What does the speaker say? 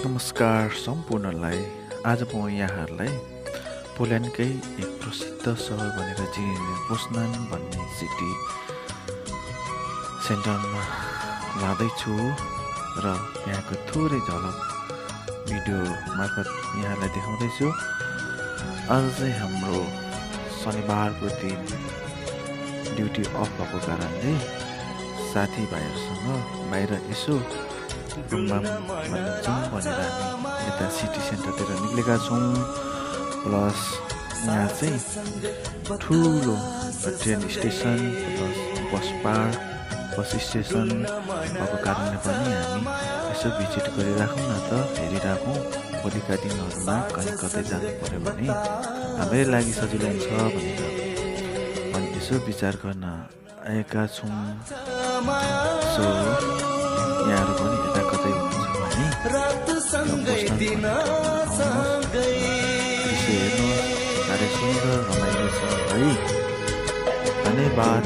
नमस्कार सम्पूर्णलाई। आज म यहाँहरूलाई पोल्यान्डकै एक प्रसिद्ध सहर भनेर चिनिने पोजनान भन्ने सिटी सेन्टरमा लाँदैछु र यहाँको थोरै झलक भिडियो मार्फत यहाँलाई देखाउँदैछु। आज चाहिँ हाम्रो शनिबारको दिन ड्युटी अफ भएको कारणले साथीभाइहरूसँग बाहिर यसो घुमघाम गर्न जाउँ भनेर हामी यता सिटी सेन्टरतिर निक्लेका छौँ। प्लस यहाँ चाहिँ ठुलो ट्रेन स्टेसन बस स्टेसन भएको कारणले पनि हामी यसो भिजिट गरिराखौँ न त, हेरिराखौँ। भोलिका दिनहरूमा कहीँ कतै जानु पर्यो भने हाम्रै लागि सजिलो हुन्छ भनेर अनि यसो विचार गर्न आएका छौँ। सो यहाँहरू पनि यता कतै हुनुहुन्छ भने हेर्नु साह्रै सुन्दर रमाइलो छ है। धन्यवाद।